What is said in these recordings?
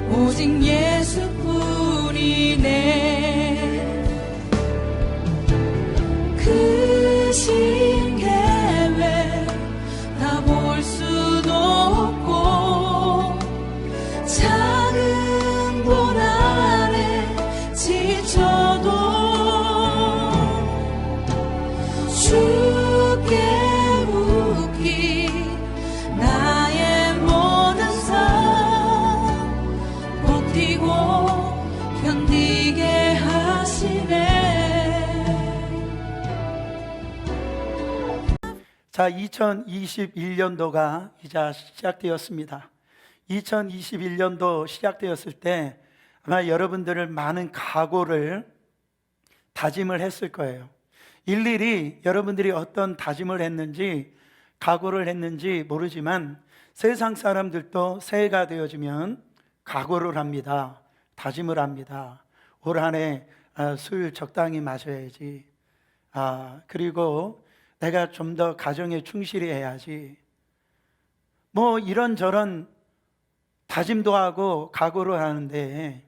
오직 예수뿐이네. 그 신계획 다 볼 수도 없고 작은 돈 아래 지쳐도 주께 묻기 나의 모든 삶 버티고 견디게 하시네. 자, 2021년도가 이제 시작되었습니다. 2021년도 시작되었을 때 아마 여러분들은 많은 각오를 다짐을 했을 거예요. 일일이 여러분들이 어떤 다짐을 했는지 각오를 했는지 모르지만 세상 사람들도 새해가 되어지면 각오를 합니다. 다짐을 합니다. 올 한 해 술 적당히 마셔야지. 그리고 내가 좀 더 가정에 충실히 해야지. 뭐 이런저런 다짐도 하고 각오를 하는데,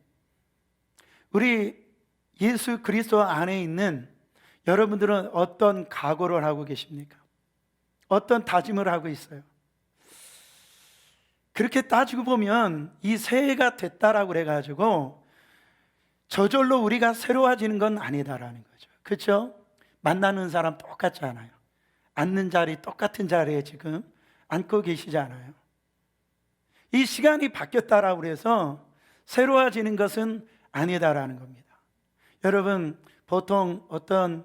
우리 예수 그리스도 안에 있는 여러분들은 어떤 각오를 하고 계십니까? 어떤 다짐을 하고 있어요? 그렇게 따지고 보면 이 새해가 됐다라고 그래가지고 저절로 우리가 새로워지는 건 아니다라는 거죠. 그렇죠? 만나는 사람 똑같지 않아요. 앉는 자리 똑같은 자리에 지금 앉고 계시잖아요. 이 시간이 바뀌었다라고 해서 새로워지는 것은 아니다라는 겁니다. 여러분, 보통 어떤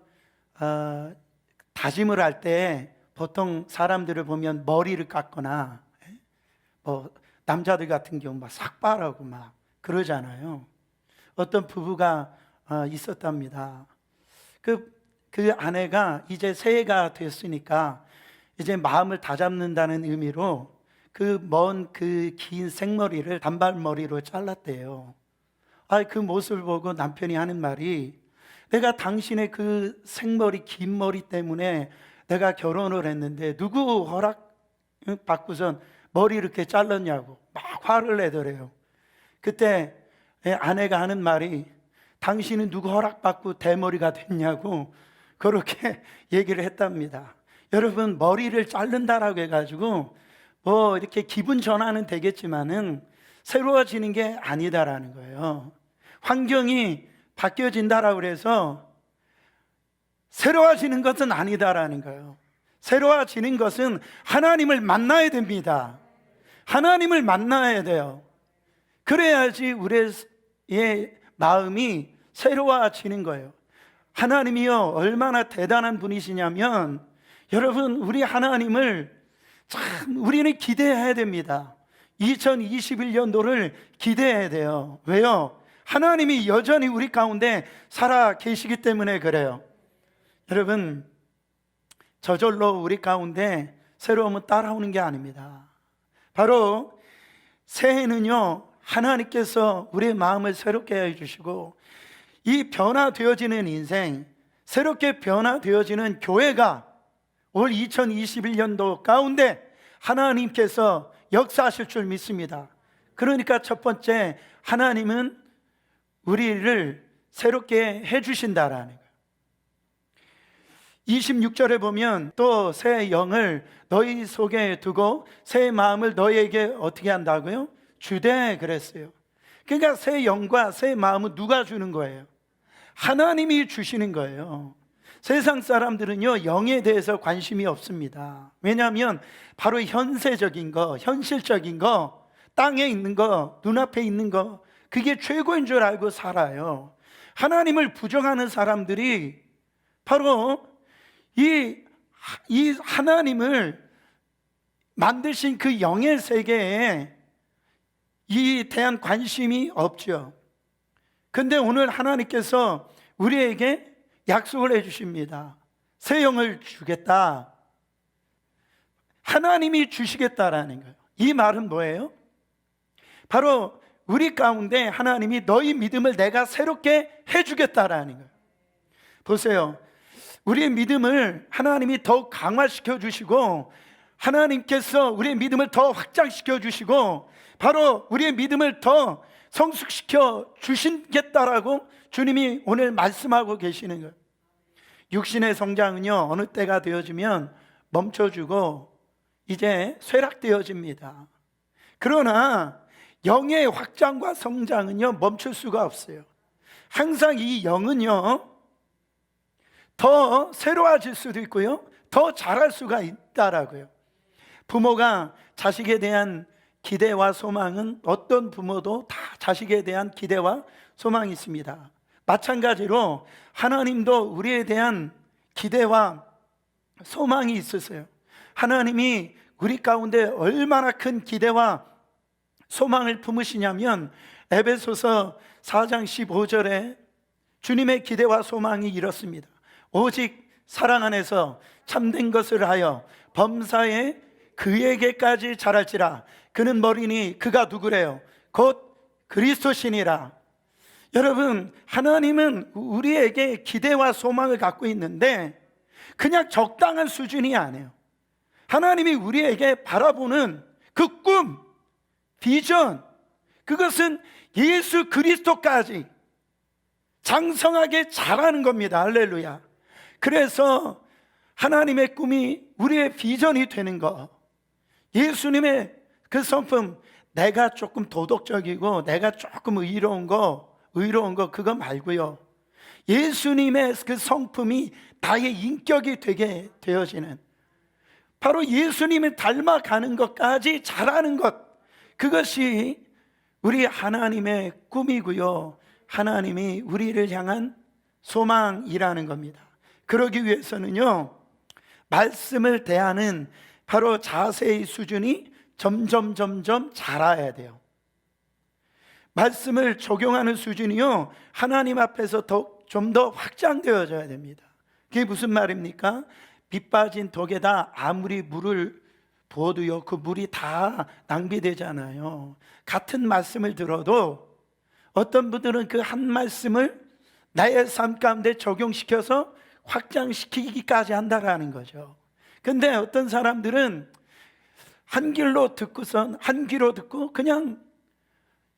다짐을 할 때 보통 사람들을 보면 머리를 깎거나 뭐 남자들 같은 경우 막 삭발하고 막 그러잖아요. 어떤 부부가 있었답니다. 그 아내가 이제 새해가 됐으니까 이제 마음을 다잡는다는 의미로 그 긴 생머리를 단발머리로 잘랐대요. 그 모습을 보고 남편이 하는 말이, 내가 당신의 그 생머리 긴 머리 때문에 내가 결혼을 했는데 누구 허락 받고선 머리 이렇게 잘랐냐고 막 화를 내더래요. 그때 아내가 하는 말이, 당신은 누구 허락받고 대머리가 됐냐고 그렇게 얘기를 했답니다. 여러분, 머리를 자른다라고 해가지고 뭐 이렇게 기분 전환은 되겠지만은 새로워지는 게 아니다라는 거예요. 환경이 바뀌어진다라고 해서 새로워지는 것은 아니다라는 거예요. 새로워지는 것은 하나님을 만나야 됩니다. 하나님을 만나야 돼요. 그래야지 우리의 마음이 새로워지는 거예요. 하나님이요, 얼마나 대단한 분이시냐면, 여러분, 우리 하나님을 참 우리는 기대해야 됩니다. 2021년도를 기대해야 돼요. 왜요? 하나님이 여전히 우리 가운데 살아 계시기 때문에 그래요. 여러분, 저절로 우리 가운데 새로움은 따라오는 게 아닙니다. 바로 새해는요, 하나님께서 우리의 마음을 새롭게 해주시고, 이 변화되어지는 인생, 새롭게 변화되어지는 교회가 올 2021년도 가운데 하나님께서 역사하실 줄 믿습니다. 그러니까 첫 번째, 하나님은 우리를 새롭게 해주신다라는 거예요. 26절에 보면 또 새 영을 너희 속에 두고 새 마음을 너희에게 어떻게 한다고요? 주되 그랬어요. 그러니까 새 영과 새 마음은 누가 주는 거예요? 하나님이 주시는 거예요. 세상 사람들은요, 영에 대해서 관심이 없습니다. 왜냐하면 바로 현세적인 거, 현실적인 거, 땅에 있는 거, 눈앞에 있는 거, 그게 최고인 줄 알고 살아요. 하나님을 부정하는 사람들이 바로 이 하나님을 만드신 그 영의 세계에 이 대한 관심이 없죠. 근데 오늘 하나님께서 우리에게 약속을 해주십니다. 새 영을 주겠다. 하나님이 주시겠다라는 거예요. 이 말은 뭐예요? 바로 우리 가운데 하나님이 너희 믿음을 내가 새롭게 해주겠다라는 거예요. 보세요, 우리의 믿음을 하나님이 더욱 강화시켜 주시고, 하나님께서 우리의 믿음을 더 확장시켜 주시고, 바로 우리의 믿음을 더 성숙시켜 주시겠다라고 주님이 오늘 말씀하고 계시는 거예요. 육신의 성장은요, 어느 때가 되어지면 멈춰주고 이제 쇠락되어집니다. 그러나 영의 확장과 성장은요, 멈출 수가 없어요. 항상 이 영은요, 더 새로워질 수도 있고요, 더 자랄 수가 있다라고요. 부모가 자식에 대한 기대와 소망은 어떤 부모도 다 자식에 대한 기대와 소망이 있습니다. 마찬가지로 하나님도 우리에 대한 기대와 소망이 있으세요. 하나님이 우리 가운데 얼마나 큰 기대와 소망을 품으시냐면 에베소서 4장 15절에 주님의 기대와 소망이 이렇습니다. 오직 사랑 안에서 참된 것을 하여 범사에 그에게까지 자랄지라. 그는 머리니 그가 누구래요? 곧 그리스도시니라. 여러분, 하나님은 우리에게 기대와 소망을 갖고 있는데 그냥 적당한 수준이 아니에요. 하나님이 우리에게 바라보는 그 꿈, 비전, 그것은 예수 그리스도까지 장성하게 자라는 겁니다. 할렐루야. 그래서 하나님의 꿈이 우리의 비전이 되는 것, 예수님의 그 성품, 내가 조금 도덕적이고 내가 조금 의로운 거 그거 말고요, 예수님의 그 성품이 나의 인격이 되게 되어지는, 바로 예수님을 닮아가는 것까지 자라는 것, 그것이 우리 하나님의 꿈이고요, 하나님이 우리를 향한 소망이라는 겁니다. 그러기 위해서는요, 말씀을 대하는 바로 자세의 수준이 점점 자라야 돼요. 말씀을 적용하는 수준이요, 하나님 앞에서 좀 더 확장되어져야 됩니다. 그게 무슨 말입니까? 빗 빠진 덕에다 아무리 물을 부어도요, 그 물이 다 낭비되잖아요. 같은 말씀을 들어도 어떤 분들은 그 한 말씀을 나의 삶 가운데 적용시켜서 확장시키기까지 한다라는 거죠. 근데 어떤 사람들은 한 길로 듣고선 한 귀로 듣고 그냥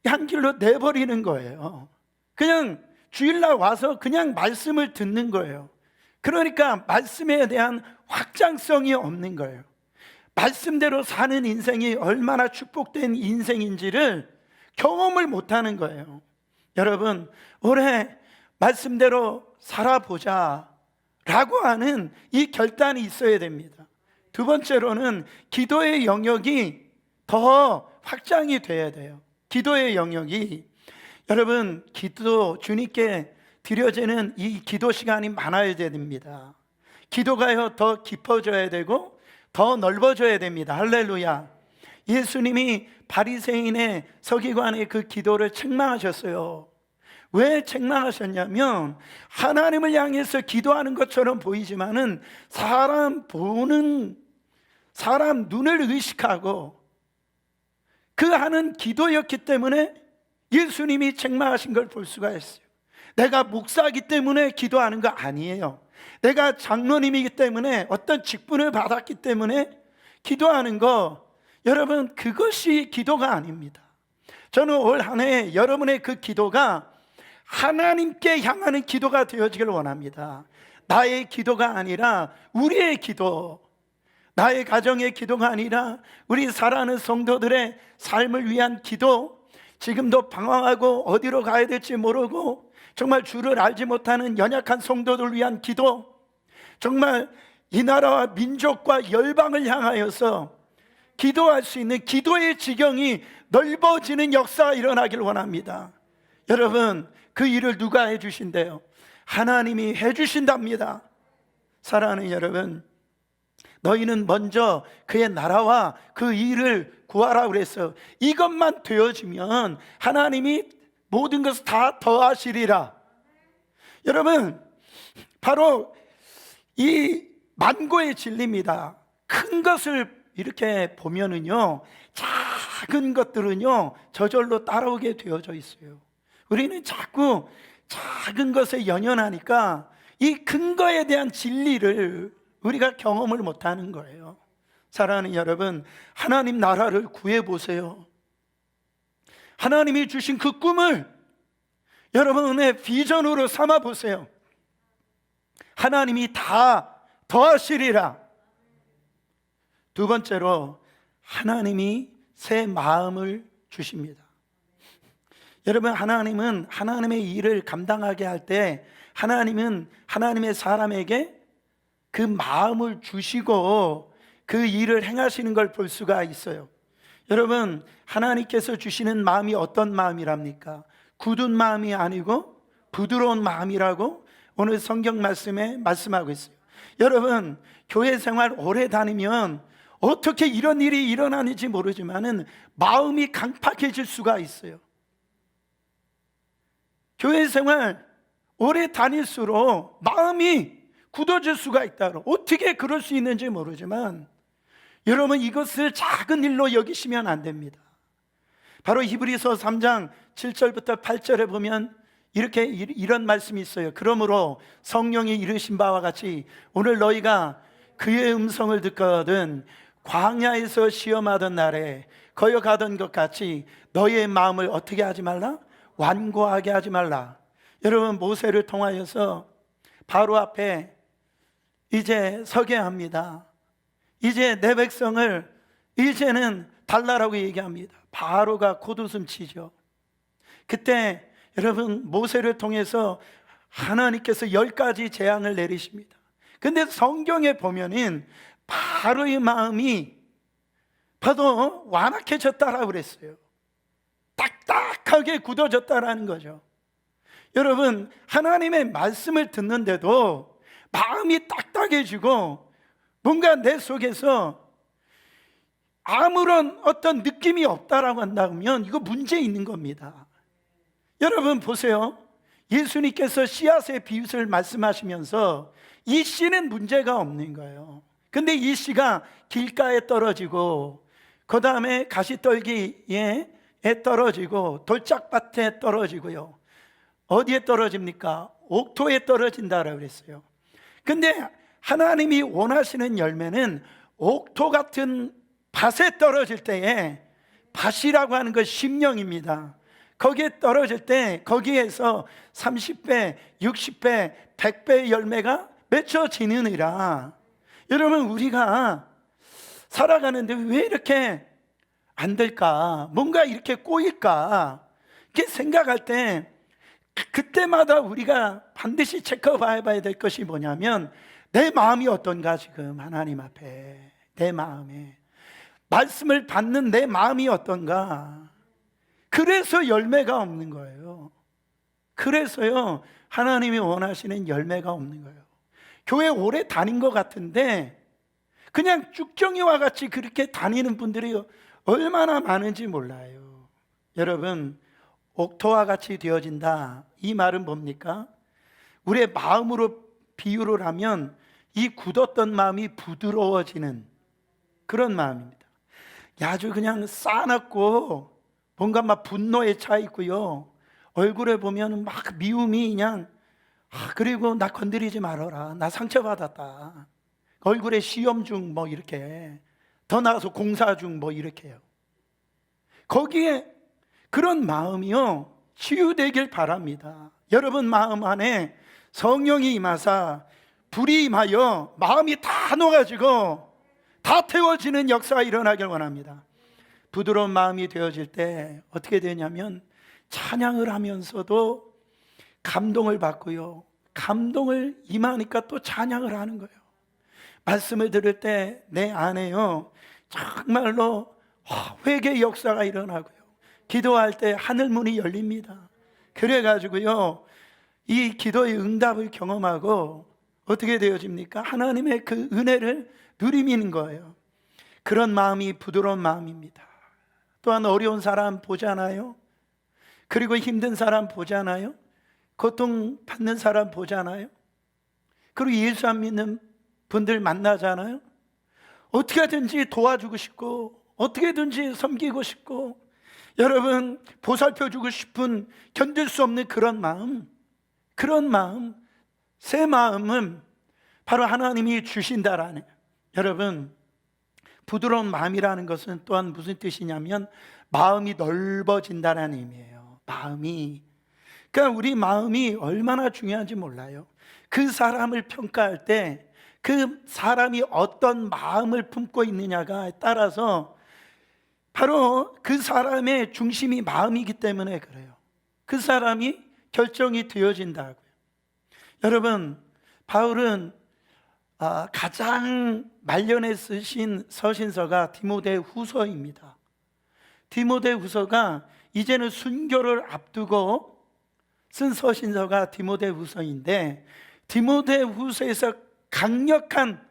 한 길로 내버리는 거예요. 그냥 주일날 와서 그냥 말씀을 듣는 거예요. 그러니까 말씀에 대한 확장성이 없는 거예요. 말씀대로 사는 인생이 얼마나 축복된 인생인지를 경험을 못하는 거예요. 여러분, 올해 말씀대로 살아보자 라고 하는 이 결단이 있어야 됩니다. 두 번째로는 기도의 영역이 더 확장이 돼야 돼요. 기도의 영역이, 여러분, 기도, 주님께 드려지는 이 기도 시간이 많아야 됩니다. 기도가요, 더 깊어져야 되고 더 넓어져야 됩니다. 할렐루야. 예수님이 바리새인의 서기관의 그 기도를 책망하셨어요. 왜 책망하셨냐면, 하나님을 향해서 기도하는 것처럼 보이지만은 사람 눈을 의식하고 그 하는 기도였기 때문에 예수님이 책망하신 걸 볼 수가 있어요. 내가 목사이기 때문에 기도하는 거 아니에요. 내가 장로님이기 때문에, 어떤 직분을 받았기 때문에 기도하는 거, 여러분, 그것이 기도가 아닙니다. 저는 올 한 해 여러분의 그 기도가 하나님께 향하는 기도가 되어지길 원합니다. 나의 기도가 아니라 우리의 기도, 나의 가정의 기도가 아니라 우리 사랑하는 성도들의 삶을 위한 기도, 지금도 방황하고 어디로 가야 될지 모르고 정말 주를 알지 못하는 연약한 성도들을 위한 기도, 정말 이 나라와 민족과 열방을 향하여서 기도할 수 있는 기도의 지경이 넓어지는 역사가 일어나길 원합니다. 여러분, 그 일을 누가 해주신대요? 하나님이 해주신답니다. 사랑하는 여러분, 너희는 먼저 그의 나라와 그 일을 구하라 그랬어요. 이것만 되어지면 하나님이 모든 것을 다 더하시리라. 여러분, 바로 이 만고의 진리입니다. 큰 것을 이렇게 보면은요, 작은 것들은요 저절로 따라오게 되어져 있어요. 우리는 자꾸 작은 것에 연연하니까 이 큰 거에 대한 진리를 우리가 경험을 못하는 거예요. 사랑하는 여러분, 하나님 나라를 구해보세요. 하나님이 주신 그 꿈을 여러분의 비전으로 삼아 보세요. 하나님이 다 더하시리라. 두 번째로 하나님이 새 마음을 주십니다. 여러분, 하나님은 하나님의 일을 감당하게 할 때 하나님은 하나님의 사람에게 그 마음을 주시고 그 일을 행하시는 걸 볼 수가 있어요. 여러분, 하나님께서 주시는 마음이 어떤 마음이랍니까? 굳은 마음이 아니고 부드러운 마음이라고 오늘 성경 말씀에 말씀하고 있어요. 여러분, 교회 생활 오래 다니면 어떻게 이런 일이 일어나는지 모르지만은 마음이 강팍해질 수가 있어요. 교회 생활 오래 다닐수록 마음이 굳어질 수가 있다. 어떻게 그럴 수 있는지 모르지만 여러분, 이것을 작은 일로 여기시면 안 됩니다. 바로 히브리서 3장 7절부터 8절에 보면 이런 말씀이 있어요. 그러므로 성령이 이르신 바와 같이 오늘 너희가 그의 음성을 듣거든 광야에서 시험하던 날에 거역하던 것 같이 너희의 마음을 어떻게 하지 말라? 완고하게 하지 말라. 여러분, 모세를 통하여서 바로 앞에 이제 서게 합니다. 이제 내 백성을 이제는 달라라고 얘기합니다. 바로가 콧웃음 치죠. 그때 여러분, 모세를 통해서 하나님께서 10가지 재앙을 내리십니다. 근데 성경에 보면은 바로의 마음이 봐도 완악해졌다라고 그랬어요. 딱딱하게 굳어졌다라는 거죠. 여러분, 하나님의 말씀을 듣는데도 마음이 딱딱해지고 뭔가 내 속에서 아무런 어떤 느낌이 없다라고 한다면 이거 문제 있는 겁니다. 여러분 보세요. 예수님께서 씨앗의 비유를 말씀하시면서 이 씨는 문제가 없는 거예요. 근데 이 씨가 길가에 떨어지고 그 다음에 가시떨기에 떨어지고 돌짝밭에 떨어지고요. 어디에 떨어집니까? 옥토에 떨어진다라고 그랬어요. 근데 하나님이 원하시는 열매는 옥토 같은 밭에 떨어질 때에, 밭이라고 하는 것 심령입니다. 거기에 떨어질 때 거기에서 30배, 60배, 100배의 열매가 맺혀지느니라. 여러분, 우리가 살아가는데 왜 이렇게 안 될까? 뭔가 이렇게 꼬일까? 이렇게 생각할 때 그때마다 우리가 반드시 체크해 봐야 될 것이 뭐냐면 내 마음이 어떤가. 지금 하나님 앞에 내 마음에 말씀을 받는 내 마음이 어떤가. 그래서 열매가 없는 거예요. 그래서요, 하나님이 원하시는 열매가 없는 거예요. 교회 오래 다닌 것 같은데 그냥 쭉정이와 같이 그렇게 다니는 분들이 얼마나 많은지 몰라요. 여러분, 옥토와 같이 되어진다, 이 말은 뭡니까? 우리의 마음으로 비유를 하면 이 굳었던 마음이 부드러워지는 그런 마음입니다. 아주 그냥 싸납고 뭔가 막 분노에 차 있고요, 얼굴에 보면 막 미움이 그냥 그리고 나 건드리지 말아라, 나 상처받았다, 얼굴에 시험 중 뭐 이렇게, 더 나아가서 공사 중 뭐 이렇게요. 거기에 그런 마음이요 치유되길 바랍니다. 여러분 마음 안에 성령이 임하사 불이 임하여 마음이 다 녹아지고 다 태워지는 역사가 일어나길 원합니다. 부드러운 마음이 되어질 때 어떻게 되냐면 찬양을 하면서도 감동을 받고요, 감동을 임하니까 또 찬양을 하는 거예요. 말씀을 들을 때 내 안에요 정말로 회개의 역사가 일어나고요, 기도할 때 하늘문이 열립니다. 그래가지고요 이 기도의 응답을 경험하고 어떻게 되어집니까? 하나님의 그 은혜를 누리는 거예요. 그런 마음이 부드러운 마음입니다. 또한 어려운 사람 보잖아요. 그리고 힘든 사람 보잖아요. 고통받는 사람 보잖아요. 그리고 예수 안 믿는 분들 만나잖아요. 어떻게든지 도와주고 싶고 어떻게든지 섬기고 싶고 여러분 보살펴주고 싶은, 견딜 수 없는 그런 마음, 그런 마음, 새 마음은 바로 하나님이 주신다라는, 여러분 부드러운 마음이라는 것은 또한 무슨 뜻이냐면 마음이 넓어진다는 의미예요. 마음이. 그러니까 우리 마음이 얼마나 중요한지 몰라요. 그 사람을 평가할 때 그 사람이 어떤 마음을 품고 있느냐가 따라서 바로 그 사람의 중심이 마음이기 때문에 그래요. 그 사람이 결정이 되어진다고요. 여러분, 바울은 가장 말년에 쓰신 서신서가 디모데후서입니다. 디모데후서가 이제는 순교를 앞두고 쓴 서신서가 디모데후서인데, 디모데후서에서 강력한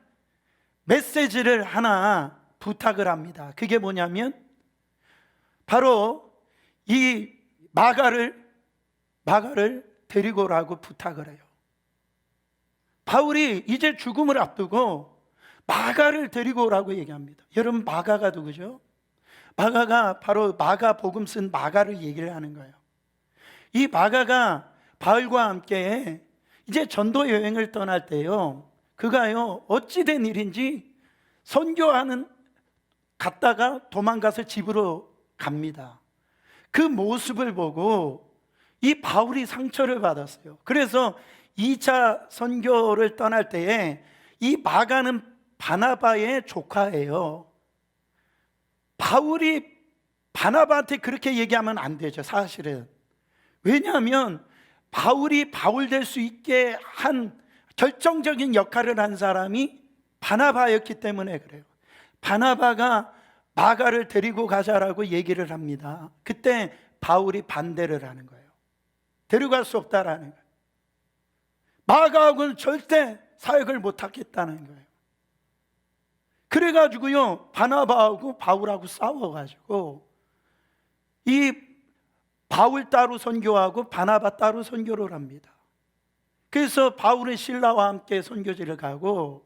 메시지를 하나 부탁을 합니다. 그게 뭐냐면 바로 이 마가를 데리고 오라고 부탁을 해요. 바울이 이제 죽음을 앞두고 마가를 데리고 오라고 얘기합니다. 여러분, 마가가 누구죠? 마가가 바로 마가복음 쓴 마가를 얘기를 하는 거예요. 이 마가가 바울과 함께 이제 전도 여행을 떠날 때요, 그가요 어찌된 일인지 선교하는 갔다가 도망가서 집으로 갑니다. 그 모습을 보고 이 바울이 상처를 받았어요. 그래서 2차 선교를 떠날 때에 이 마가는 바나바의 조카예요. 바울이 바나바한테 그렇게 얘기하면 안 되죠, 사실은. 왜냐하면 바울이 바울 될 수 있게 한 결정적인 역할을 한 사람이 바나바였기 때문에 그래요. 바나바가 마가를 데리고 가자라고 얘기를 합니다. 그때 바울이 반대를 하는 거예요. 데려갈 수 없다라는 거예요. 마가하고는 절대 사역을 못하겠다는 거예요. 그래가지고요, 바나바하고 바울하고 싸워가지고 이 바울 따로 선교하고 바나바 따로 선교를 합니다. 그래서 바울은 실라와 함께 선교지를 가고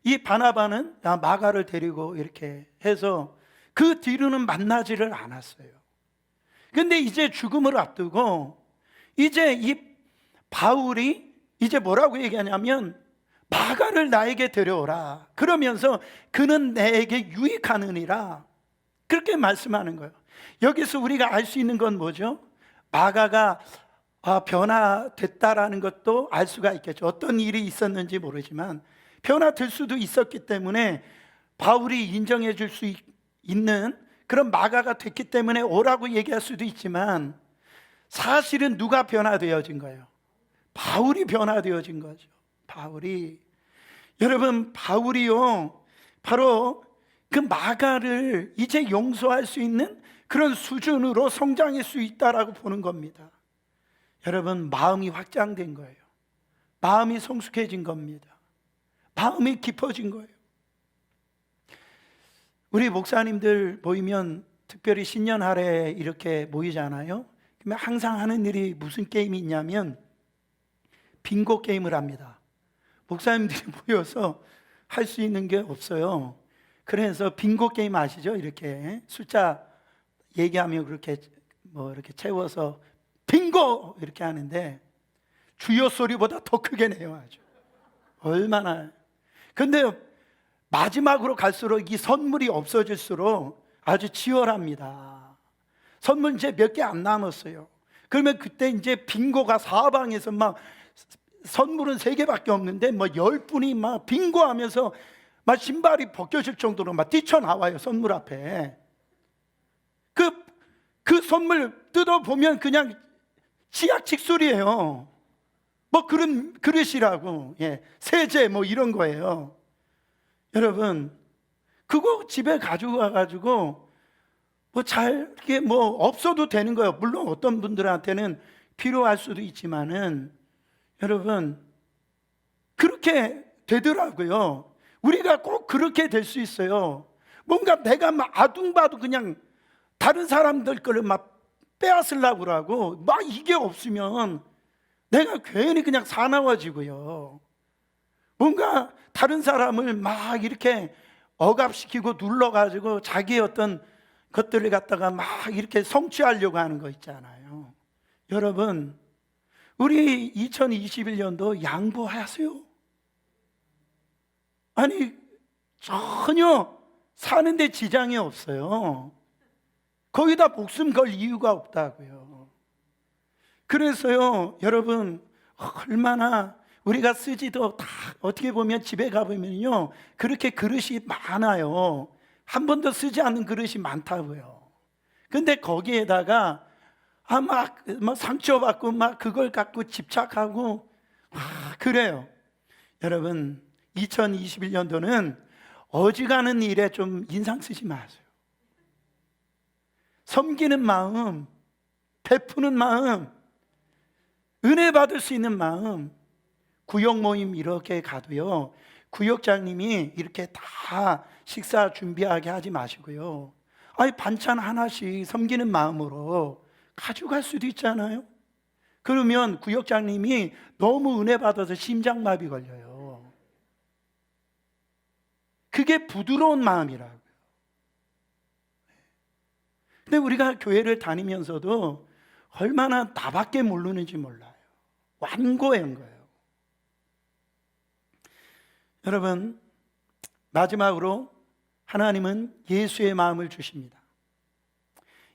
이 바나바는 마가를 데리고 이렇게 해서 그 뒤로는 만나지를 않았어요. 근데 이제 죽음을 앞두고 이제 이 바울이 이제 뭐라고 얘기하냐면 마가를 나에게 데려오라. 그러면서 그는 내게 유익하느니라. 그렇게 말씀하는 거예요. 여기서 우리가 알 수 있는 건 뭐죠? 마가가 변화됐다라는 것도 알 수가 있겠죠. 어떤 일이 있었는지 모르지만 변화될 수도 있었기 때문에 바울이 인정해 줄 수 있는 그런 마가가 됐기 때문에 오라고 얘기할 수도 있지만, 사실은 누가 변화되어진 거예요? 바울이 변화되어진 거죠. 바울이. 여러분, 바울이요 바로 그 마가를 이제 용서할 수 있는 그런 수준으로 성장할 수 있다라고 보는 겁니다. 여러분, 마음이 확장된 거예요. 마음이 성숙해진 겁니다. 마음이 깊어진 거예요. 우리 목사님들 모이면 특별히 신년 할애 이렇게 모이잖아요. 그러면 항상 하는 일이 무슨 게임이 있냐면 빙고 게임을 합니다. 목사님들이 모여서 할 수 있는 게 없어요. 그래서 빙고 게임 아시죠? 이렇게 숫자 얘기하면 그렇게 이렇게 채워서 빙고 이렇게 하는데 주여 소리보다 더 크게 내요. 아주 얼마나. 근데 마지막으로 갈수록 이 선물이 없어질수록 아주 치열합니다. 선물 이제 몇 개 안 남았어요. 그러면 그때 이제 빙고가 사방에서 막 선물은 3개밖에 없는데 10분이 막 빙고 하면서 막 신발이 벗겨질 정도로 막 뛰쳐나와요, 선물 앞에. 그 선물 뜯어보면 그냥 치약 칙술이에요. 그런 그릇이라고, 세제 이런 거예요. 여러분, 그거 집에 가지고 가가지고 이게 없어도 되는 거예요. 물론 어떤 분들한테는 필요할 수도 있지만은, 여러분, 그렇게 되더라고요. 우리가 꼭 그렇게 될 수 있어요. 뭔가 내가 아둥바둥 그냥 다른 사람들 거를 빼앗으려고 그러고 이게 없으면 내가 괜히 그냥 사나워지고요. 뭔가 다른 사람을 이렇게 억압시키고 눌러가지고 자기의 어떤 것들을 갖다가 이렇게 성취하려고 하는 거 있잖아요. 여러분, 우리 2021년도 양보하세요. 아니, 전혀 사는데 지장이 없어요. 거기다 목숨 걸 이유가 없다고요. 그래서요, 여러분, 얼마나 우리가 쓰지도 다 어떻게 보면 집에 가보면요, 그렇게 그릇이 많아요. 한 번도 쓰지 않는 그릇이 많다고요. 근데 거기에다가 막 상처받고 막 그걸 갖고 집착하고 그래요. 여러분, 2021년도는 어지간한 일에 좀 인상 쓰지 마세요. 섬기는 마음, 베푸는 마음, 은혜 받을 수 있는 마음. 구역 모임 이렇게 가도요, 구역장님이 이렇게 다 식사 준비하게 하지 마시고요, 아니 반찬 하나씩 섬기는 마음으로 가져갈 수도 있잖아요. 그러면 구역장님이 너무 은혜 받아서 심장마비 걸려요. 그게 부드러운 마음이라고요. 근데 우리가 교회를 다니면서도 얼마나 나밖에 모르는지 몰라요. 완고한 거예요. 여러분, 마지막으로 하나님은 예수의 마음을 주십니다.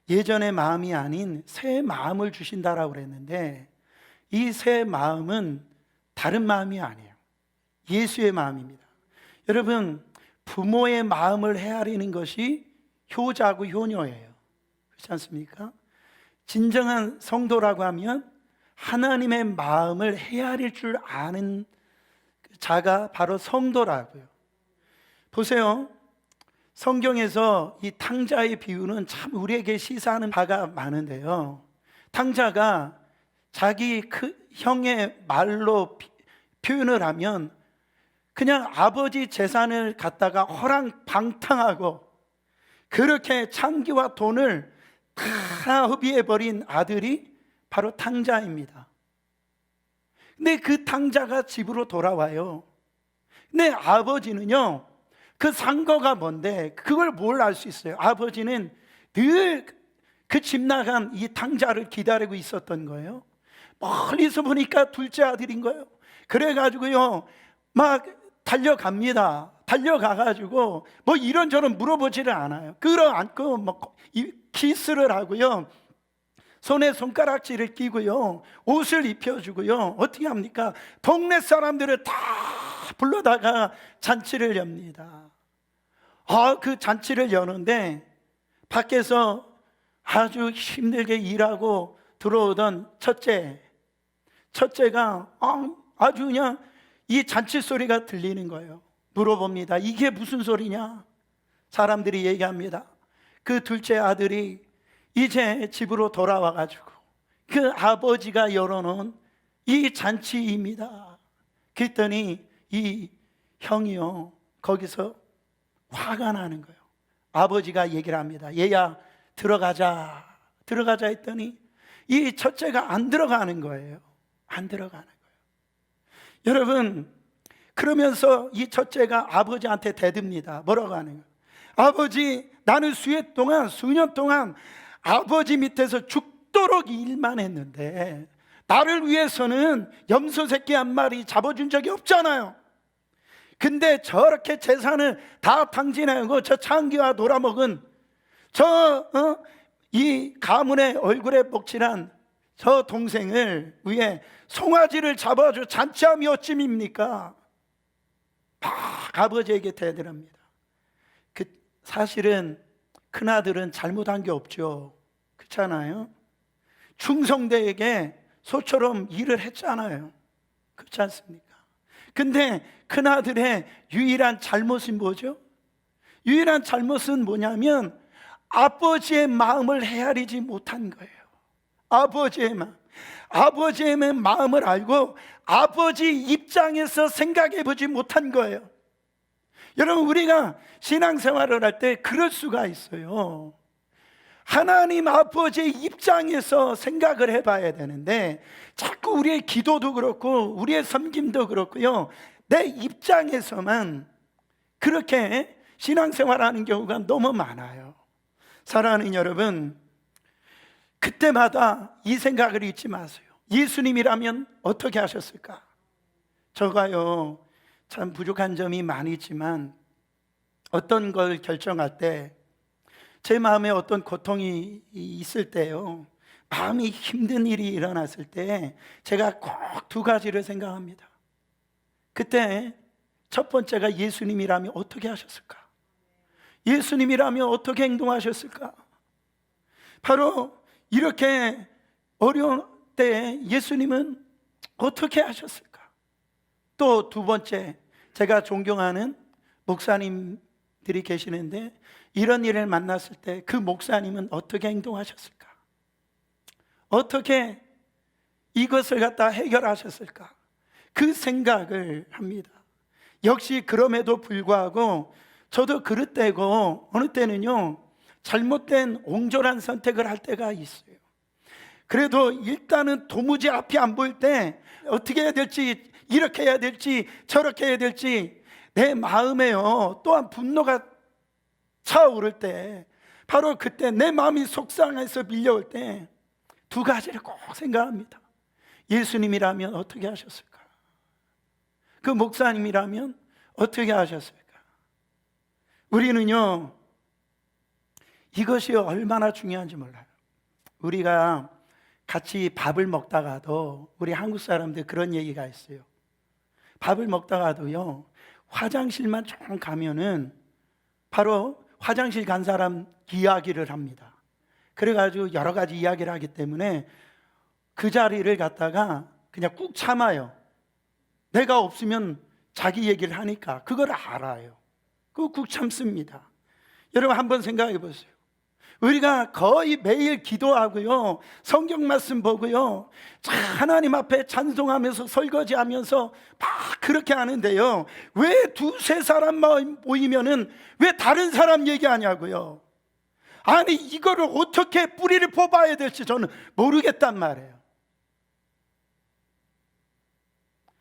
예전의 마음이 아닌 새 마음을 주신다라고 그랬는데, 이 새 마음은 다른 마음이 아니에요. 예수의 마음입니다. 여러분, 부모의 마음을 헤아리는 것이 효자고 효녀예요. 그렇지 않습니까? 진정한 성도라고 하면 하나님의 마음을 헤아릴 줄 아는 자가 바로 성도라고요. 보세요, 성경에서 이 탕자의 비유는 참 우리에게 시사하는 바가 많은데요, 탕자가 자기 형의 말로 표현을 하면 그냥 아버지 재산을 갖다가 허랑방탕하고 그렇게 창기와 돈을 다 허비해버린 아들이 바로 탕자입니다. 근데 그 탕자가 집으로 돌아와요. 근데 아버지는요, 그 상거가 뭔데 그걸 뭘 알 수 있어요? 아버지는 늘 그 집 나간 이 탕자를 기다리고 있었던 거예요. 멀리서 보니까 둘째 아들인 거예요. 그래가지고요, 막 달려갑니다. 달려가가지고 뭐 이런저런 물어보지를 않아요. 끌어안고 뭐 키스를 하고요, 손에 손가락질을 끼고요, 옷을 입혀주고요, 어떻게 합니까? 동네 사람들을 다 불러다가 잔치를 엽니다. 그 잔치를 여는데 밖에서 아주 힘들게 일하고 들어오던 첫째가 아주 그냥 이 잔치 소리가 들리는 거예요. 물어봅니다. 이게 무슨 소리냐? 사람들이 얘기합니다. 그 둘째 아들이 이제 집으로 돌아와가지고 그 아버지가 열어놓은 이 잔치입니다. 그랬더니 이 형이요, 거기서 화가 나는 거예요. 아버지가 얘기를 합니다. 얘야, 들어가자 했더니 이 첫째가 안 들어가는 거예요. 안 들어가는 거예요. 여러분, 그러면서 이 첫째가 아버지한테 대듭니다. 뭐라고 하는 거예요? 아버지, 나는 수년 동안 아버지 밑에서 죽도록 일만 했는데 나를 위해서는 염소 새끼 한 마리 잡아준 적이 없잖아요. 근데 저렇게 재산을 다 탕진하고 저 창기와 놀아먹은 이 가문의 얼굴에 먹칠한 저 동생을 위해 송아지를 잡아줘 잔치함이 어찌입니까? 아버지에게 대들합니다. 사실은 큰아들은 잘못한 게 없죠. 그렇잖아요? 충성되에게 소처럼 일을 했잖아요. 그렇지 않습니까? 근데 큰아들의 유일한 잘못은 뭐죠? 유일한 잘못은 뭐냐면 아버지의 마음을 헤아리지 못한 거예요. 아버지의 마음을 알고 아버지 입장에서 생각해 보지 못한 거예요. 여러분, 우리가 신앙생활을 할 때 그럴 수가 있어요. 하나님 아버지의 입장에서 생각을 해봐야 되는데 자꾸 우리의 기도도 그렇고 우리의 섬김도 그렇고요, 내 입장에서만 그렇게 신앙생활하는 경우가 너무 많아요. 사랑하는 여러분, 그때마다 이 생각을 잊지 마세요. 예수님이라면 어떻게 하셨을까? 저가요, 참 부족한 점이 많이 있지만 어떤 걸 결정할 때, 제 마음에 어떤 고통이 있을 때요, 마음이 힘든 일이 일어났을 때 제가 꼭 두 가지를 생각합니다. 그때 첫 번째가 예수님이라면 어떻게 하셨을까? 예수님이라면 어떻게 행동하셨을까? 바로 이렇게 어려운 때 예수님은 어떻게 하셨을까? 또 두 번째, 제가 존경하는 목사님들이 계시는데 이런 일을 만났을 때 그 목사님은 어떻게 행동하셨을까? 어떻게 이것을 갖다 해결하셨을까? 그 생각을 합니다. 역시 그럼에도 불구하고 저도 그릇 때고 어느 때는요, 잘못된 옹졸한 선택을 할 때가 있어요. 그래도 일단은 도무지 앞이 안 보일 때 어떻게 해야 될지, 이렇게 해야 될지 저렇게 해야 될지 내 마음에요, 또한 분노가 차오를 때, 바로 그때 내 마음이 속상해서 밀려올 때 두 가지를 꼭 생각합니다. 예수님이라면 어떻게 하셨을까? 그 목사님이라면 어떻게 하셨을까? 우리는요, 이것이 얼마나 중요한지 몰라요. 우리가 같이 밥을 먹다가도, 우리 한국 사람들 그런 얘기가 있어요. 밥을 먹다가도요, 화장실만 좀 가면은 바로 화장실 간 사람 이야기를 합니다. 그래가지고 여러 가지 이야기를 하기 때문에 그 자리를 갖다가 그냥 꾹 참아요. 내가 없으면 자기 얘기를 하니까 그걸 알아요. 그거 꾹 참습니다. 여러분 한번 생각해 보세요. 우리가 거의 매일 기도하고요, 성경 말씀 보고요, 하나님 앞에 찬송하면서 설거지하면서 막 그렇게 하는데요, 왜 두세 사람만 모이면은 왜 다른 사람 얘기하냐고요. 아니 이거를 어떻게 뿌리를 뽑아야 될지 저는 모르겠단 말이에요.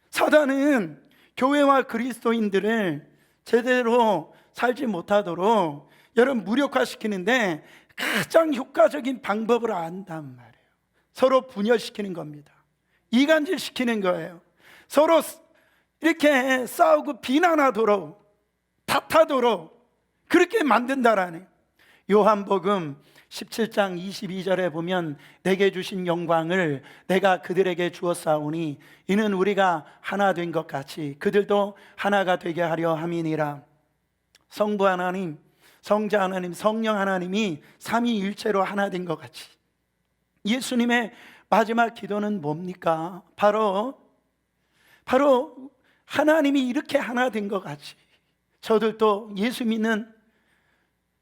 사단은 교회와 그리스도인들을 제대로 살지 못하도록 여러분 무력화시키는데 가장 효과적인 방법을 안단 말이에요. 서로 분열시키는 겁니다. 이간질시키는 거예요. 서로 이렇게 싸우고 비난하도록, 탓하도록 그렇게 만든다라는. 요한복음 17장 22절에 보면 내게 주신 영광을 내가 그들에게 주었사오니 이는 우리가 하나 된 것 같이 그들도 하나가 되게 하려 함이니라. 성부 하나님, 성자 하나님, 성령 하나님이 삼위일체로 하나 된 것 같이. 예수님의 마지막 기도는 뭡니까? 바로 하나님이 이렇게 하나 된 것 같이 저들도, 예수 믿는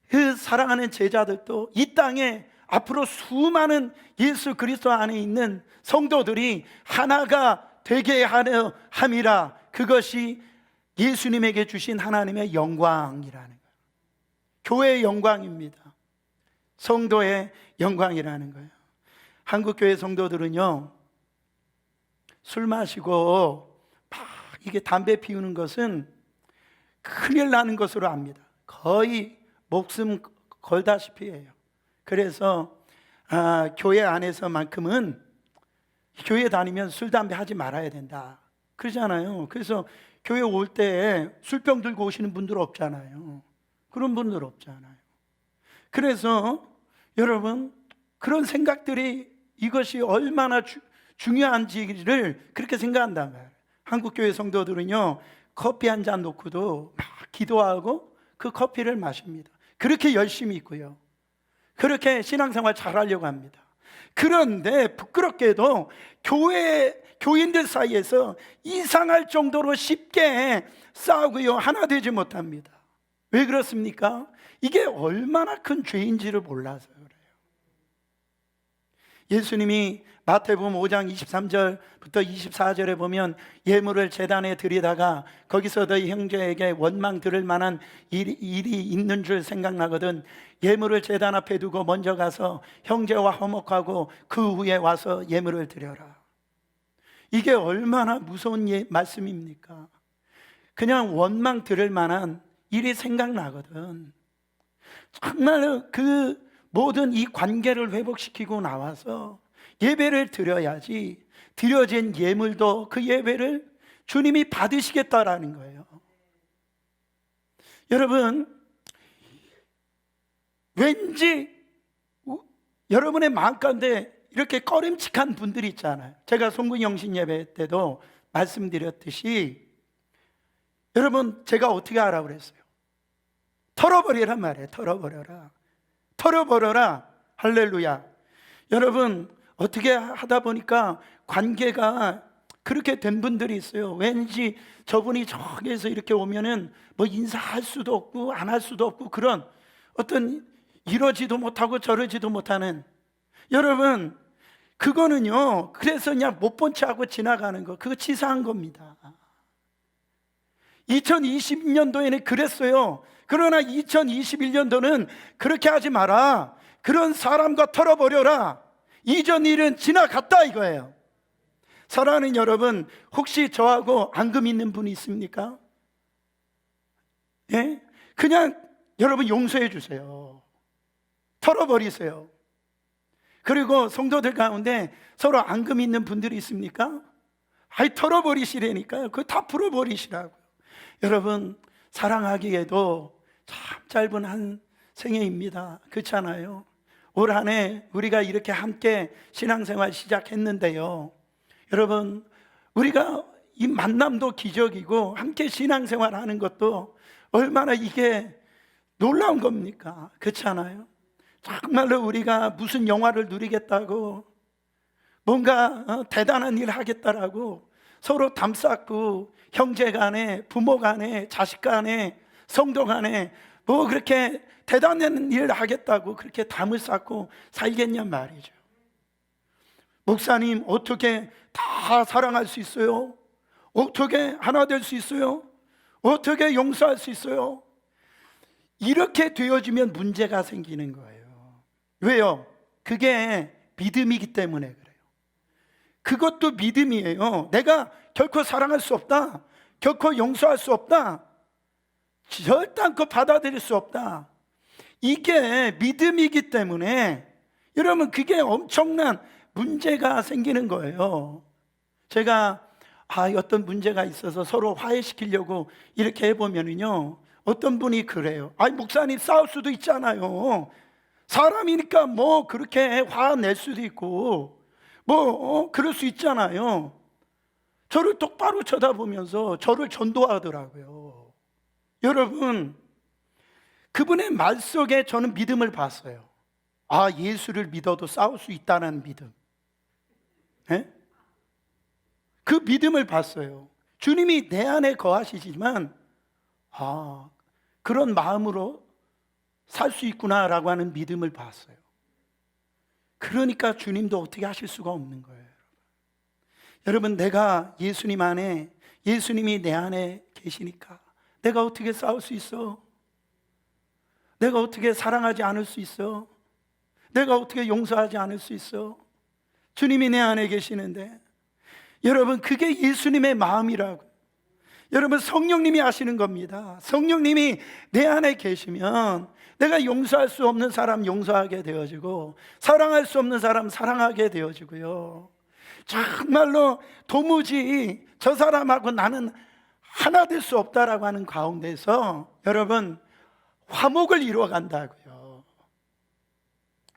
그 사랑하는 제자들도, 이 땅에 앞으로 수많은 예수 그리스도 안에 있는 성도들이 하나가 되게 하려 함이라. 그것이 예수님에게 주신 하나님의 영광이라는 거예요. 교회의 영광입니다. 성도의 영광이라는 거예요. 한국교회 성도들은요, 술 마시고 막 이게 담배 피우는 것은 큰일 나는 것으로 압니다. 거의 목숨 걸다시피 해요. 그래서 교회 안에서만큼은 교회 다니면 술, 담배 하지 말아야 된다 그러잖아요. 그래서 교회 올 때 술병 들고 오시는 분들 없잖아요. 그런 분들 없잖아요. 그래서 여러분 그런 생각들이 이것이 얼마나 중요한지를 그렇게 생각한단 말이에요. 한국교회 성도들은요, 커피 한 잔 놓고도 막 기도하고 그 커피를 마십니다. 그렇게 열심히 있고요, 그렇게 신앙생활 잘하려고 합니다. 그런데 부끄럽게도 교인들 사이에서 이상할 정도로 쉽게 싸우고요, 하나 되지 못합니다. 왜 그렇습니까? 이게 얼마나 큰 죄인지를 몰라서 그래요. 예수님이 마태복음 5장 23절부터 24절에 보면 예물을 제단에 드리다가 거기서 너희 형제에게 원망 들을 만한 일이 있는 줄 생각나거든 예물을 제단 앞에 두고 먼저 가서 형제와 화목하고 그 후에 와서 예물을 드려라. 이게 얼마나 무서운 말씀입니까? 그냥 원망 들을 만한 일이 생각나거든. 정말 그 모든 이 관계를 회복시키고 나와서 예배를 드려야지, 드려진 예물도 그 예배를 주님이 받으시겠다라는 거예요. 여러분, 왠지 여러분의 마음 가운데 이렇게 꺼림칙한 분들이 있잖아요. 제가 송구영신 예배 때도 말씀드렸듯이 여러분, 제가 어떻게 하라고 그랬어요? 털어버리란 말이에요. 털어버려라. 털어버려라. 할렐루야. 여러분, 어떻게 하다 보니까 관계가 그렇게 된 분들이 있어요. 왠지 저분이 저기에서 이렇게 오면은 뭐 인사할 수도 없고 안 할 수도 없고 그런 어떤 이러지도 못하고 저러지도 못하는, 여러분 그거는요, 그래서 그냥 못 본 채 하고 지나가는 거, 그거 치사한 겁니다. 2020년도에는 그랬어요. 그러나 2021년도는 그렇게 하지 마라. 그런 사람과 털어버려라. 이전 일은 지나갔다 이거예요. 사랑하는 여러분, 혹시 저하고 앙금 있는 분이 있습니까? 예? 그냥 여러분 용서해 주세요. 털어버리세요. 그리고 성도들 가운데 서로 앙금 있는 분들이 있습니까? 아이, 털어버리시라니까요. 그거 다 풀어버리시라고요. 여러분, 사랑하기에도 참 짧은 한 생애입니다. 그렇잖아요. 올 한 해 우리가 이렇게 함께 신앙생활 시작했는데요, 여러분, 우리가 이 만남도 기적이고 함께 신앙생활 하는 것도 얼마나 이게 놀라운 겁니까? 그렇지 않아요? 정말로 우리가 무슨 영화를 누리겠다고 뭔가 대단한 일 하겠다라고 서로 담쌓고 형제 간에, 부모 간에, 자식 간에, 성도 간에 뭐 그렇게 대단한 일을 하겠다고 그렇게 담을 쌓고 살겠냔 말이죠. 목사님, 어떻게 다 사랑할 수 있어요? 어떻게 하나 될 수 있어요? 어떻게 용서할 수 있어요? 이렇게 되어지면 문제가 생기는 거예요. 왜요? 그게 믿음이기 때문에 그래요. 그것도 믿음이에요. 내가 결코 사랑할 수 없다, 결코 용서할 수 없다, 절단코 받아들일 수 없다, 이게 믿음이기 때문에 여러분, 그게 엄청난 문제가 생기는 거예요. 제가 어떤 문제가 있어서 서로 화해시키려고 이렇게 해보면은요, 어떤 분이 그래요. 목사님, 싸울 수도 있잖아요. 사람이니까 뭐 그렇게 화낼 수도 있고 뭐 그럴 수 있잖아요. 저를 똑바로 쳐다보면서 저를 전도하더라고요. 여러분, 그분의 말 속에 저는 믿음을 봤어요. 예수를 믿어도 싸울 수 있다는 믿음. 예? 그 믿음을 봤어요. 주님이 내 안에 거하시지만 그런 마음으로 살 수 있구나라고 하는 믿음을 봤어요. 그러니까 주님도 어떻게 하실 수가 없는 거예요. 여러분, 내가 예수님 안에, 예수님이 내 안에 계시니까 내가 어떻게 싸울 수 있어? 내가 어떻게 사랑하지 않을 수 있어? 내가 어떻게 용서하지 않을 수 있어? 주님이 내 안에 계시는데. 여러분, 그게 예수님의 마음이라고. 여러분, 성령님이 하시는 겁니다. 성령님이 내 안에 계시면 내가 용서할 수 없는 사람 용서하게 되어지고, 사랑할 수 없는 사람 사랑하게 되어지고요, 정말로 도무지 저 사람하고 나는 하나 될 수 없다라고 하는 가운데서 여러분, 화목을 이루어간다고요.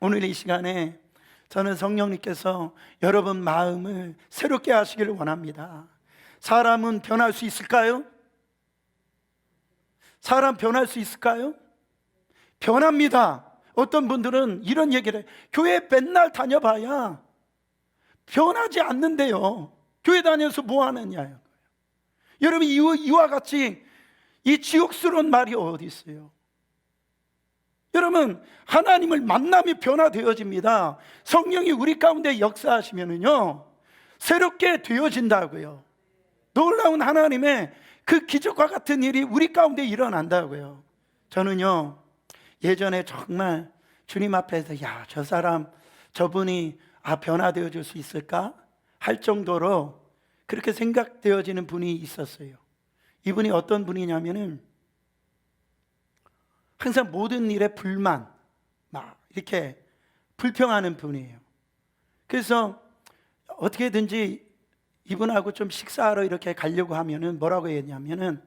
오늘 이 시간에 저는 성령님께서 여러분 마음을 새롭게 하시기를 원합니다. 사람은 변할 수 있을까요? 사람 변할 수 있을까요? 변합니다. 어떤 분들은 이런 얘기를 해요. 교회 맨날 다녀봐야 변하지 않는데요, 교회 다녀서 뭐 하느냐요. 여러분, 이와 같이 이 지옥스러운 말이 어디 있어요? 여러분, 하나님을 만나면 변화되어집니다. 성령이 우리 가운데 역사하시면은요, 새롭게 되어진다고요. 놀라운 하나님의 그 기적과 같은 일이 우리 가운데 일어난다고요. 저는요, 예전에 정말 주님 앞에서 저 사람, 저분이 변화되어 줄 수 있을까 할 정도로 그렇게 생각되어지는 분이 있었어요. 이분이 어떤 분이냐면은 항상 모든 일에 불만, 막 이렇게 불평하는 분이에요. 그래서 어떻게든지 이분하고 좀 식사하러 이렇게 가려고 하면은 뭐라고 했냐면은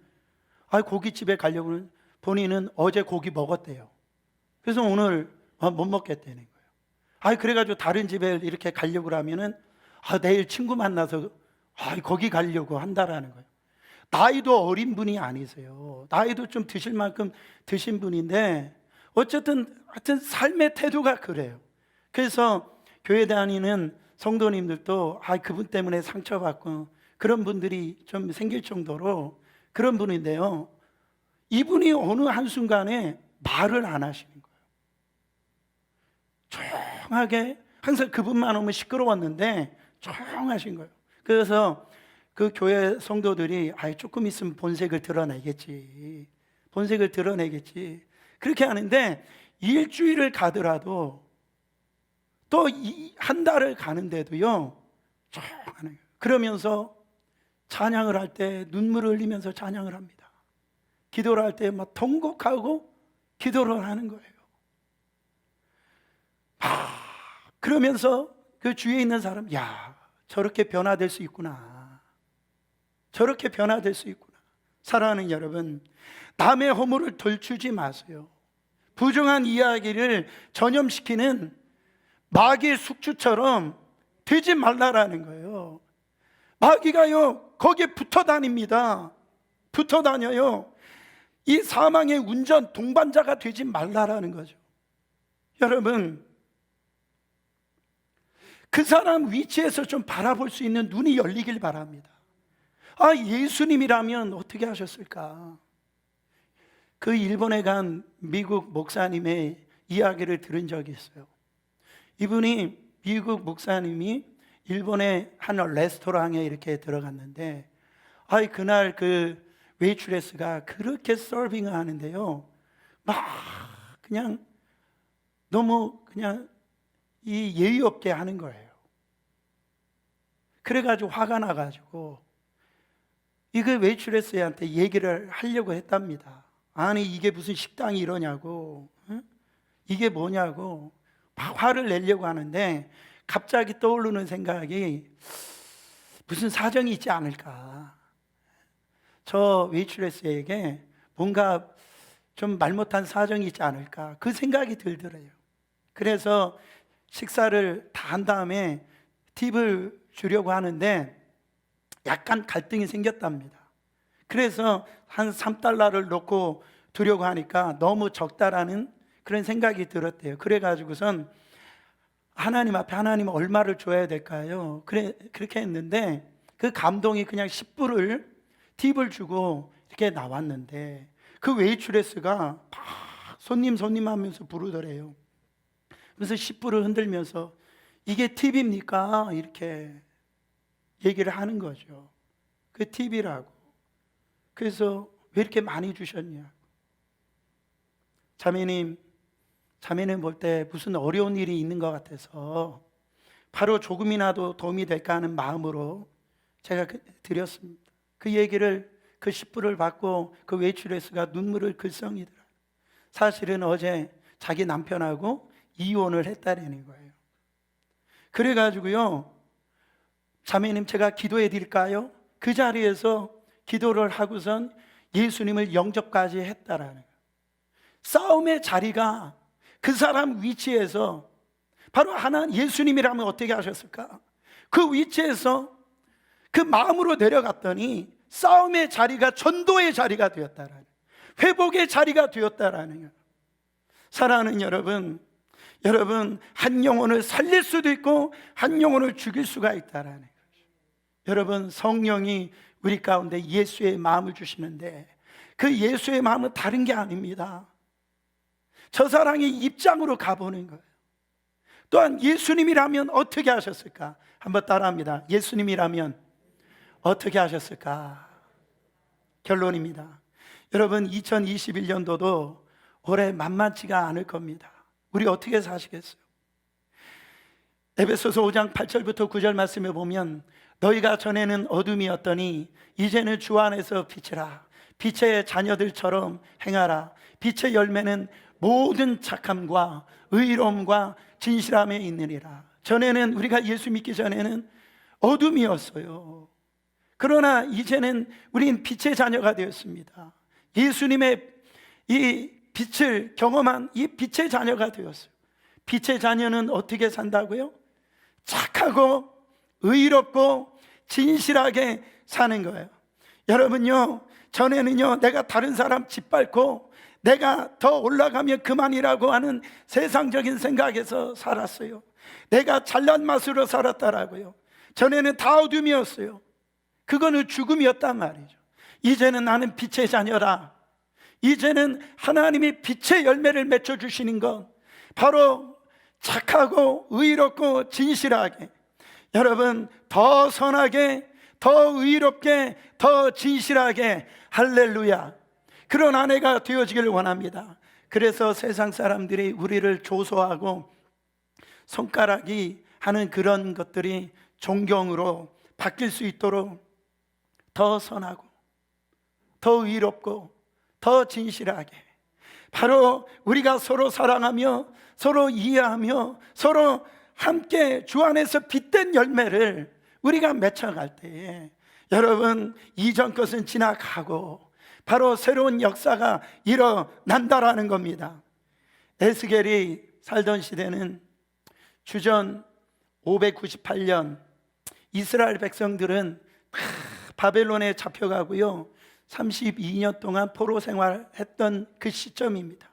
고깃집에 가려고는, 본인은 어제 고기 먹었대요. 그래서 오늘 못 먹겠다는 거예요. 그래가지고 다른 집에 이렇게 가려고 하면은 내일 친구 만나서 거기 가려고 한다라는 거예요. 나이도 어린 분이 아니세요. 나이도 좀 드실 만큼 드신 분인데 어쨌든 하여튼 삶의 태도가 그래요. 그래서 교회 다니는 성도님들도 그분 때문에 상처받고 그런 분들이 좀 생길 정도로 그런 분인데요, 이분이 어느 한순간에 말을 안 하시는 거예요. 조용하게, 항상 그분만 오면 시끄러웠는데 조용하신 거예요. 그래서 그 교회 성도들이 조금 있으면 본색을 드러내겠지, 본색을 드러내겠지, 그렇게 하는데 일주일을 가더라도 또 한 달을 가는데도요 조용하는 거예요. 그러면서 찬양을 할 때 눈물을 흘리면서 찬양을 합니다. 기도를 할 때 막 통곡하고 기도를 하는 거예요. 그러면서 그 주위에 있는 사람, 저렇게 변화될 수 있구나, 저렇게 변화될 수 있구나. 사랑하는 여러분, 남의 허물을 덜추지 마세요. 부정한 이야기를 전염시키는 마귀의 숙주처럼 되지 말라라는 거예요. 마귀가요 거기에 붙어 다닙니다. 붙어 다녀요. 이 사망의 운전 동반자가 되지 말라라는 거죠. 여러분, 그 사람 위치에서 좀 바라볼 수 있는 눈이 열리길 바랍니다. 예수님이라면 어떻게 하셨을까? 그 일본에 간 미국 목사님의 이야기를 들은 적이 있어요. 이분이, 미국 목사님이 일본의 한 레스토랑에 이렇게 들어갔는데 그날 그 웨이트레스가 그렇게 서빙을 하는데요, 막 그냥 너무 그냥 이 예의 없게 하는 거예요. 그래가지고 화가 나가지고 이그 웨이트레스한테 얘기를 하려고 했답니다. 이게 무슨 식당이 이러냐고, 이게 뭐냐고 막 화를 내려고 하는데 갑자기 떠오르는 생각이, 무슨 사정이 있지 않을까, 저 웨이트레스에게 뭔가 좀 말 못한 사정이 있지 않을까, 그 생각이 들더래요. 그래서 식사를 다 한 다음에 팁을 주려고 하는데 약간 갈등이 생겼답니다. 그래서 한 $3를 놓고 두려고 하니까 너무 적다라는 그런 생각이 들었대요. 그래가지고선 하나님 앞에, 하나님 얼마를 줘야 될까요? 그렇게 했는데 그 감동이 그냥 10불을 팁을 주고 이렇게 나왔는데 그 웨이트레스가 막 손님 하면서 부르더래요. 그래서 10불을 흔들면서 이게 팁입니까? 이렇게 얘기를 하는 거죠. 그 팁이라고. 그래서 왜 이렇게 많이 주셨냐? 자매님 볼 때 무슨 어려운 일이 있는 것 같아서 바로 조금이라도 도움이 될까 하는 마음으로 제가 드렸습니다. 그 얘기를, 그 10불을 받고 그 웨이트레스가 눈물을 글썽이더라. 사실은 어제 자기 남편하고 이혼을 했다는 거예요. 그래가지고요, 자매님 제가 기도해 드릴까요? 그 자리에서 기도를 하고선 예수님을 영접까지 했다라는 거예요. 싸움의 자리가 그 사람 위치에서 바로 하나님 예수님이라면 어떻게 하셨을까? 그 위치에서 그 마음으로 내려갔더니 싸움의 자리가 전도의 자리가 되었다라는, 회복의 자리가 되었다라는 거예요. 사랑하는 여러분, 한 영혼을 살릴 수도 있고 한 영혼을 죽일 수가 있다라는 거죠. 여러분, 성령이 우리 가운데 예수의 마음을 주시는데 그 예수의 마음은 다른 게 아닙니다. 저 사랑의 입장으로 가보는 거예요. 또한 예수님이라면 어떻게 하셨을까? 한번 따라합니다. 예수님이라면 어떻게 하셨을까? 결론입니다. 여러분, 2021년도도 올해 만만치가 않을 겁니다. 우리 어떻게 사시겠어요? 에베소서 5장 8절부터 9절 말씀에 보면 너희가 전에는 어둠이었더니 이제는 주 안에서 빛이라. 빛의 자녀들처럼 행하라. 빛의 열매는 모든 착함과 의로움과 진실함에 있느니라. 전에는, 우리가 예수 믿기 전에는 어둠이었어요. 그러나 이제는 우린 빛의 자녀가 되었습니다. 예수님의 이 빛을 경험한 이 빛의 자녀가 되었어요. 빛의 자녀는 어떻게 산다고요? 착하고 의롭고 진실하게 사는 거예요. 여러분요, 전에는요, 내가 다른 사람 짓밟고 내가 더 올라가면 그만이라고 하는 세상적인 생각에서 살았어요. 내가 잘난 맛으로 살았다라고요. 전에는 다 어둠이었어요. 그거는 죽음이었단 말이죠. 이제는 나는 빛의 자녀라. 이제는 하나님이 빛의 열매를 맺어주시는 건 바로 착하고 의롭고 진실하게, 여러분 더 선하게, 더 의롭게, 더 진실하게, 할렐루야, 그런 아내가 되어지기를 원합니다. 그래서 세상 사람들이 우리를 조소하고 손가락이 하는 그런 것들이 존경으로 바뀔 수 있도록 더 선하고 더 의롭고 더 진실하게, 바로 우리가 서로 사랑하며 서로 이해하며 서로 함께 주 안에서 빛된 열매를 우리가 맺어갈 때에, 여러분 이전 것은 지나가고 바로 새로운 역사가 일어난다라는 겁니다. 에스겔이 살던 시대는 주전 598년, 이스라엘 백성들은 다 바벨론에 잡혀가고요 32년 동안 포로 생활했던 그 시점입니다.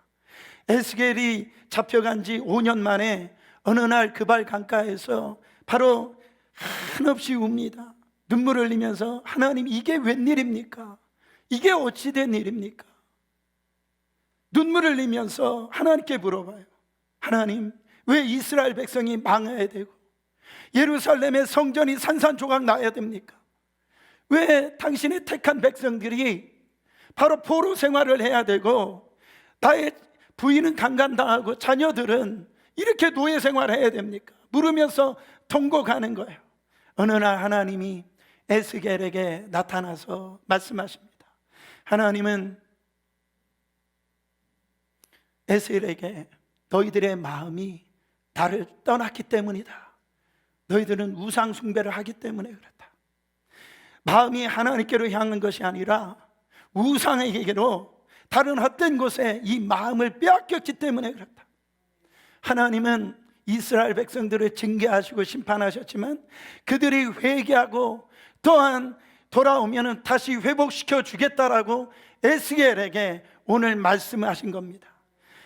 에스겔이 잡혀간 지 5년 만에 어느 날 그발 강가에서 바로 한없이 웁니다. 눈물을 흘리면서, 하나님 이게 웬일입니까? 이게 어찌 된 일입니까? 눈물을 흘리면서 하나님께 물어봐요. 하나님, 왜 이스라엘 백성이 망해야 되고 예루살렘의 성전이 산산조각 나야 됩니까? 왜 당신의 택한 백성들이 바로 포로 생활을 해야 되고 나의 부인은 강간당하고 자녀들은 이렇게 노예 생활을 해야 됩니까? 물으면서 통곡하는 거예요. 어느 날 하나님이 에스겔에게 나타나서 말씀하십니다. 하나님은 에스겔에게 너희들의 마음이 나를 떠났기 때문이다. 너희들은 우상 숭배를 하기 때문에 그렇다. 마음이 하나님께로 향한 것이 아니라 우상에게로, 다른 헛된 곳에 이 마음을 빼앗겼기 때문에 그렇다. 하나님은 이스라엘 백성들을 징계하시고 심판하셨지만 그들이 회개하고 또한 돌아오면 다시 회복시켜 주겠다라고 에스겔에게 오늘 말씀하신 겁니다.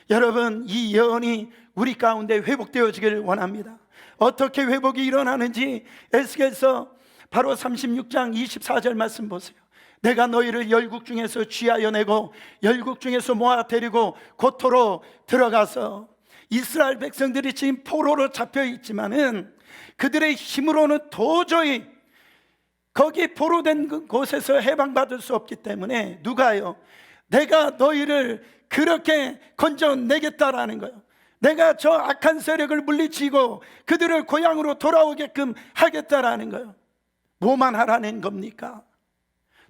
여러분, 이 예언이 우리 가운데 회복되어지기를 원합니다. 어떻게 회복이 일어나는지 에스겔서 바로 36장 24절 말씀 보세요. 내가 너희를 열국 중에서 쥐하여 내고 열국 중에서 모아 데리고 고토로 들어가서, 이스라엘 백성들이 지금 포로로 잡혀 있지만은 그들의 힘으로는 도저히 거기 포로된 곳에서 해방받을 수 없기 때문에 누가요? 내가 너희를 그렇게 건져내겠다라는 거예요. 내가 저 악한 세력을 물리치고 그들을 고향으로 돌아오게끔 하겠다라는 거예요. 뭐만 하라는 겁니까?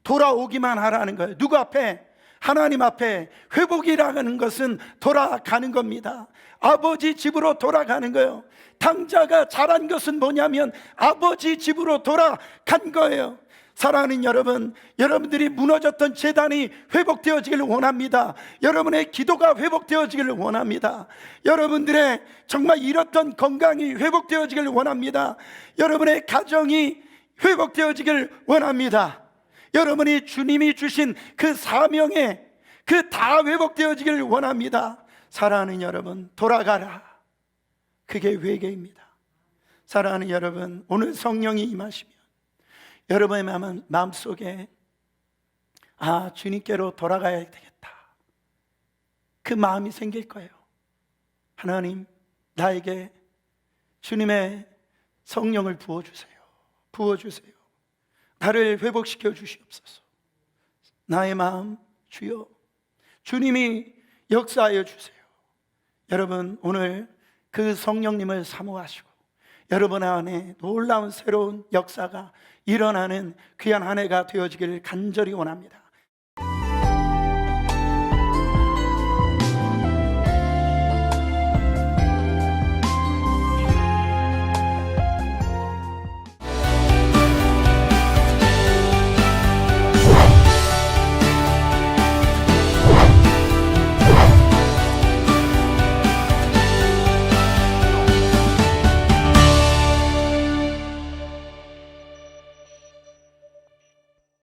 돌아오기만 하라는 거예요. 누구 앞에? 하나님 앞에. 회복이라는 것은 돌아가는 겁니다. 아버지 집으로 돌아가는 거예요. 당자가 잘한 것은 뭐냐면 아버지 집으로 돌아간 거예요. 사랑하는 여러분, 여러분들이 무너졌던 재단이 회복되어지기를 원합니다. 여러분의 기도가 회복되어지기를 원합니다. 여러분들의 정말 잃었던 건강이 회복되어지기를 원합니다. 여러분의 가정이 회복되어지기를 원합니다. 여러분이 주님이 주신 그 사명에 그 다 회복되어지기를 원합니다. 사랑하는 여러분, 돌아가라. 그게 회개입니다. 사랑하는 여러분, 오늘 성령이 임하시면 여러분의 마음속에 주님께로 돌아가야 되겠다, 그 마음이 생길 거예요. 하나님, 나에게 주님의 성령을 부어주세요. 부어주세요. 나를 회복시켜 주시옵소서. 나의 마음, 주여, 주님이 역사하여 주세요. 여러분, 오늘 그 성령님을 사모하시고 여러분 안에 놀라운 새로운 역사가 일어나는 귀한 한 해가 되어지기를 간절히 원합니다.